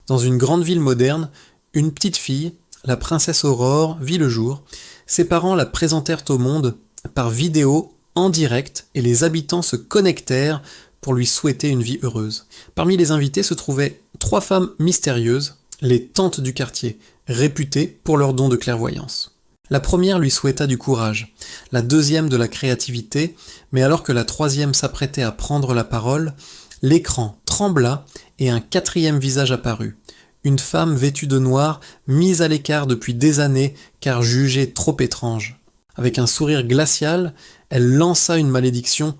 Dans une grande ville moderne, une petite fille, la princesse Aurore, vit le jour. Ses parents la présentèrent au monde par vidéo en direct et les habitants se connectèrent pour lui souhaiter une vie heureuse. Parmi les invités se trouvaient 3 femmes mystérieuses, les tantes du quartier, réputées pour leur don de clairvoyance. La première lui souhaita du courage, la deuxième de la créativité, mais alors que la troisième s'apprêtait à prendre la parole, l'écran trembla et un 4e visage apparut. Une femme vêtue de noir, mise à l'écart depuis des années car jugée trop étrange. Avec un sourire glacial, elle lança une malédiction.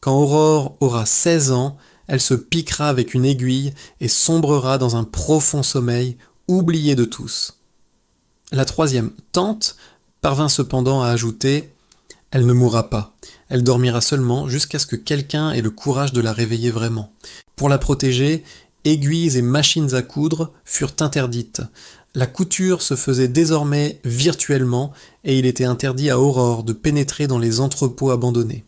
Quand Aurore aura 16 ans, elle se piquera avec une aiguille et sombrera dans un profond sommeil, oublié de tous. La troisième tante parvint cependant à ajouter « Elle ne mourra pas, elle dormira seulement jusqu'à ce que quelqu'un ait le courage de la réveiller vraiment. » Pour la protéger, aiguilles et machines à coudre furent interdites. La couture se faisait désormais virtuellement et il était interdit à Aurore de pénétrer dans les entrepôts abandonnés.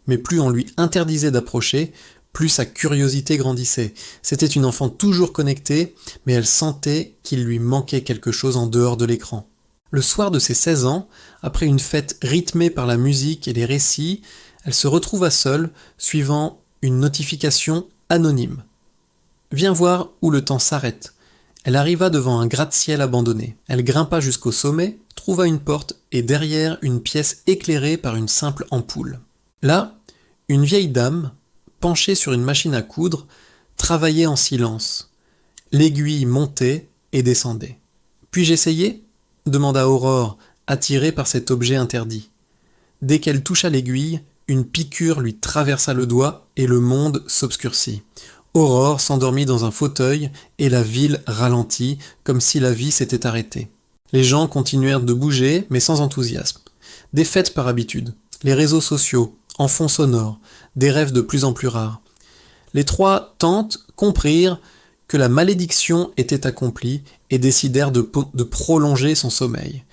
Mais plus on lui interdisait d'approcher, plus sa curiosité grandissait. C'était une enfant toujours connectée, mais elle sentait qu'il lui manquait quelque chose en dehors de l'écran. Le soir de ses 16 ans, après une fête rythmée par la musique et les récits, elle se retrouva seule, suivant une notification anonyme. « Viens voir où le temps s'arrête ». Elle arriva devant un gratte-ciel abandonné. Elle grimpa jusqu'au sommet, trouva une porte et derrière une pièce éclairée par une simple ampoule. Là, une vieille dame, penchée sur une machine à coudre, travaillait en silence. L'aiguille montait et descendait. « Puis-je essayer ?» demanda Aurore, attirée par cet objet interdit. Dès qu'elle toucha l'aiguille, une piqûre lui traversa le doigt et le monde s'obscurcit. Aurore s'endormit dans un fauteuil et la ville ralentit, comme si la vie s'était arrêtée. Les gens continuèrent de bouger, mais sans enthousiasme. Des fêtes par habitude, les réseaux sociaux, en fond sonore, des rêves de plus en plus rares. Les 3 tantes comprirent que la malédiction était accomplie et décidèrent de prolonger son sommeil.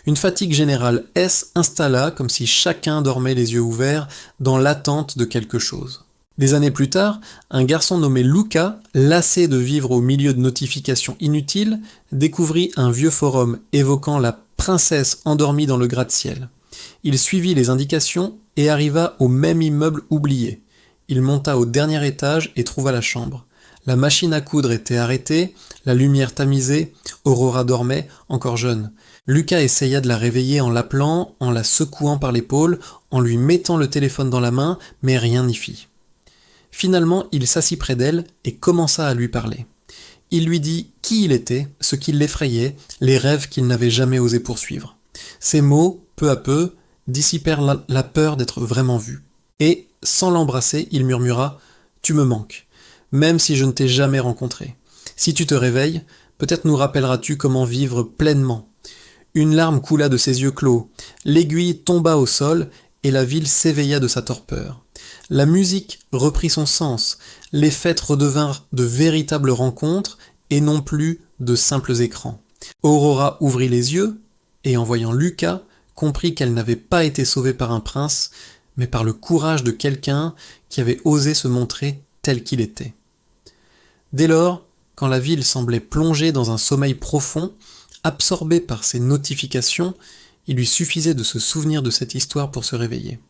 Une fatigue générale s'installa comme si chacun dormait les yeux ouverts dans l'attente de quelque chose. Des années plus tard, un garçon nommé Luca, lassé de vivre au milieu de notifications inutiles, découvrit un vieux forum évoquant la princesse endormie dans le gratte-ciel. Il suivit les indications et arriva au même immeuble oublié. Il monta au dernier étage et trouva la chambre. La machine à coudre était arrêtée, la lumière tamisée, Aurora dormait, encore jeune. Luca essaya de la réveiller en l'appelant, en la secouant par l'épaule, en lui mettant le téléphone dans la main, mais rien n'y fit. Finalement, il s'assit près d'elle et commença à lui parler. Il lui dit qui il était, ce qui l'effrayait, les rêves qu'il n'avait jamais osé poursuivre. Ces mots, peu à peu, dissipèrent la peur d'être vraiment vu. Et, sans l'embrasser, il murmura « Tu me manques, même si je ne t'ai jamais rencontré. Si tu te réveilles, peut-être nous rappelleras-tu comment vivre pleinement. » Une larme coula de ses yeux clos, l'aiguille tomba au sol et la ville s'éveilla de sa torpeur. La musique reprit son sens, les fêtes redevinrent de véritables rencontres et non plus de simples écrans. Aurora ouvrit les yeux et en voyant Luca, comprit qu'elle n'avait pas été sauvée par un prince, mais par le courage de quelqu'un qui avait osé se montrer tel qu'il était. Dès lors, quand la ville semblait plongée dans un sommeil profond, absorbée par ses notifications, il lui suffisait de se souvenir de cette histoire pour se réveiller.